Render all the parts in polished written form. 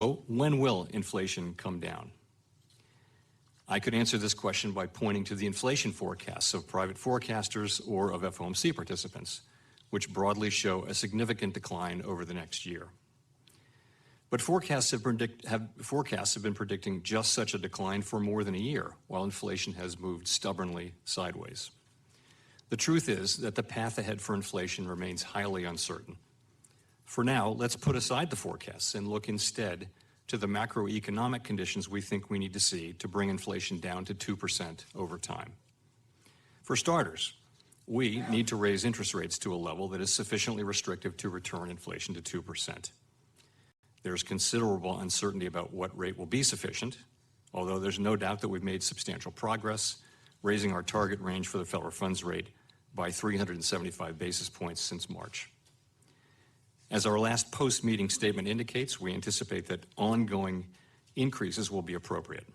when will inflation come down? I could answer this question by pointing to the inflation forecasts of private forecasters or of FOMC participants, which broadly show a significant decline over the next year. But forecasts have been predicting just such a decline for more than a year, while inflation has moved stubbornly sideways. The truth is that the path ahead for inflation remains highly uncertain. For now, let's put aside the forecasts and look instead to the macroeconomic conditions we think we need to see to bring inflation down to 2% over time. For starters, we need to raise interest rates to a level that is sufficiently restrictive to return inflation to 2%. There's considerable uncertainty about what rate will be sufficient, although there's no doubt that we've made substantial progress, raising our target range for the federal funds rate by 375 basis points since March. As our last post-meeting statement indicates, we anticipate that ongoing increases will be appropriate.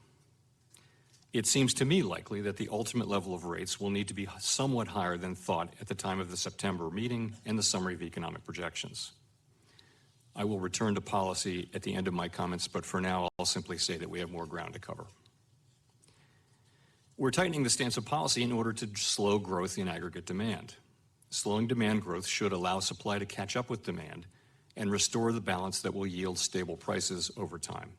It seems to me likely that the ultimate level of rates will need to be somewhat higher than thought at the time of the September meeting and the summary of economic projections. I will return to policy at the end of my comments, but for now I'll simply say that we have more ground to cover. We're tightening the stance of policy in order to slow growth in aggregate demand. Slowing demand growth should allow supply to catch up with demand and restore the balance that will yield stable prices over time.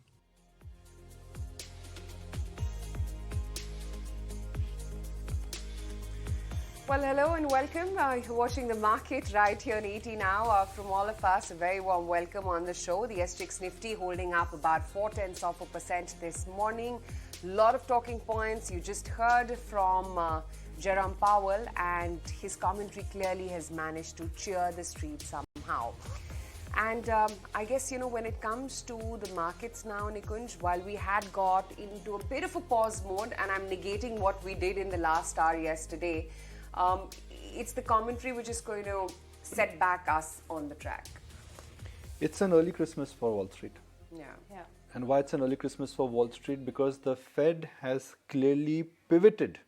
Well, hello and welcome. You're watching The Market right here on ET Now. From all of us, a very warm welcome on the show. The SGX Nifty holding up about 0.4% this morning. A lot of talking points. You just heard from Jerome Powell, and his commentary clearly has managed to cheer the street somehow. And I guess, when it comes to the markets now, Nikunj, while we had got into a bit of a pause mode, and I'm negating what we did in the last hour yesterday, it's the commentary which is going to set back us on the track. It's an early Christmas for Wall Street. Yeah. And why it's an early Christmas for Wall Street? Because the Fed has clearly pivoted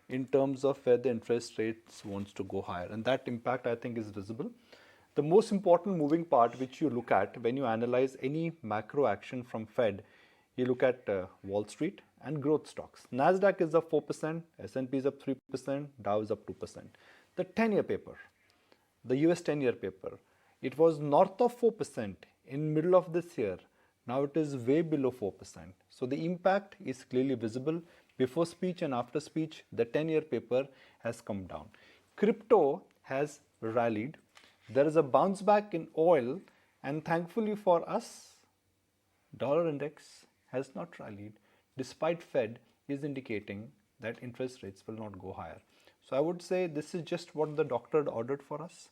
in terms of where the interest rates wants to go higher. And that impact, I think, is visible. The most important moving part which you look at when you analyze any macro action from Fed, you look at Wall Street and growth stocks. NASDAQ is up 4%, S&P is up 3%, Dow is up 2%. The 10-year paper, the US 10-year paper, it was north of 4% in middle of this year. Now it is way below 4%. So the impact is clearly visible. Before speech and after speech, the 10-year paper has come down. Crypto has rallied. There is a bounce back in oil, and thankfully for us, dollar index has not rallied, despite Fed is indicating that interest rates will not go higher. So I would say this is just what the doctor had ordered for us.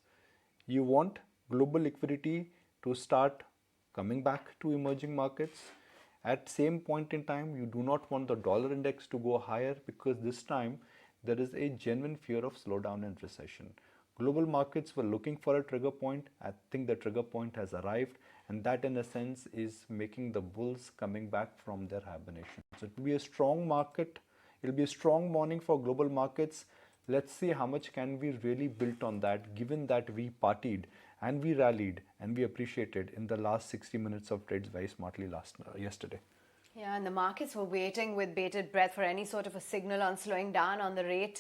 You want global liquidity to start coming back to emerging markets. At same point in time, you do not want the dollar index to go higher, because this time there is a genuine fear of slowdown and recession. Global markets were looking for a trigger point. I think the trigger point has arrived, and that in a sense is making the bulls coming back from their hibernation. So it will be a strong market. It will be a strong morning for global markets. Let's see how much can we really build on that, given that we partied and we rallied and we appreciated in the last 60 minutes of trades very smartly yesterday. Yeah, and the markets were waiting with bated breath for any sort of a signal on slowing down on the rate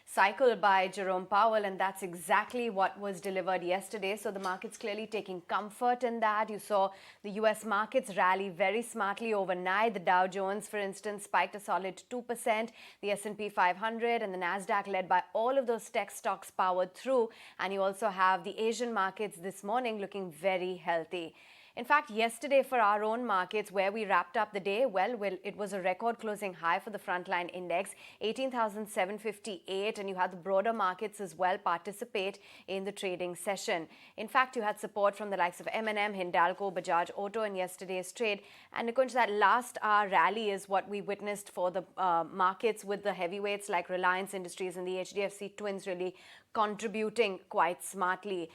cycle by Jerome Powell, and that's exactly what was delivered yesterday. So the market's clearly taking comfort in that. You saw the US markets rally very smartly overnight. The Dow Jones, for instance, spiked a solid 2%. The S&P 500 and the NASDAQ, led by all of those tech stocks, powered through. And you also have the Asian markets this morning looking very healthy. In fact, yesterday for our own markets, where we wrapped up the day, well, it was a record closing high for the frontline index, 18,758, and you had the broader markets as well participate in the trading session. In fact, you had support from the likes of M&M, Hindalco, Bajaj Auto in yesterday's trade. And Nikunj, that last hour rally is what we witnessed for the markets, with the heavyweights like Reliance Industries and the HDFC Twins really contributing quite smartly.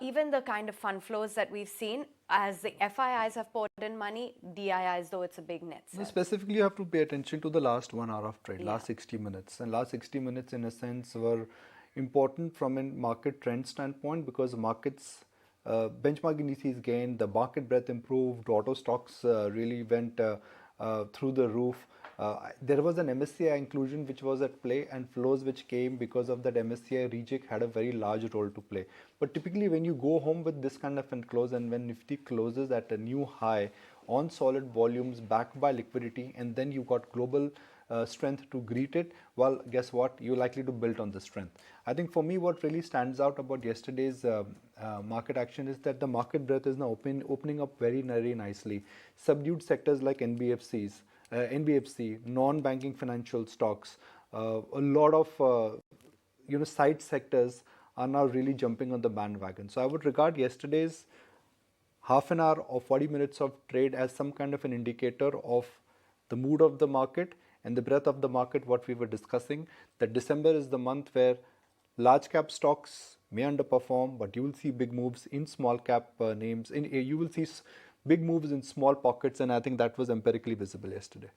Even the kind of fund flows that we've seen, as the FIIs have poured in money, DIIs, though it's a big net sell. Specifically, you have to pay attention to the last 1 hour of trade, last 60 minutes. And last 60 minutes, in a sense, were important from a market trend standpoint, because markets benchmark indices gained, the market breadth improved, auto stocks really went through the roof. There was an MSCI inclusion which was at play, and flows which came because of that MSCI rejig had a very large role to play. But typically when you go home with this kind of a close, and when Nifty closes at a new high on solid volumes backed by liquidity, and then you got global strength to greet it, well, guess what? You're likely to build on the strength. I think for me, what really stands out about yesterday's market action is that the market breadth is now opening up very, very nicely. Subdued sectors like NBFC, non-banking financial stocks, a lot of side sectors are now really jumping on the bandwagon. So I would regard yesterday's half an hour or 40 minutes of trade as some kind of an indicator of the mood of the market and the breadth of the market, what we were discussing, that December is the month where large cap stocks may underperform, but you will see big moves in small cap names. You will see big moves in small pockets, and I think that was empirically visible yesterday.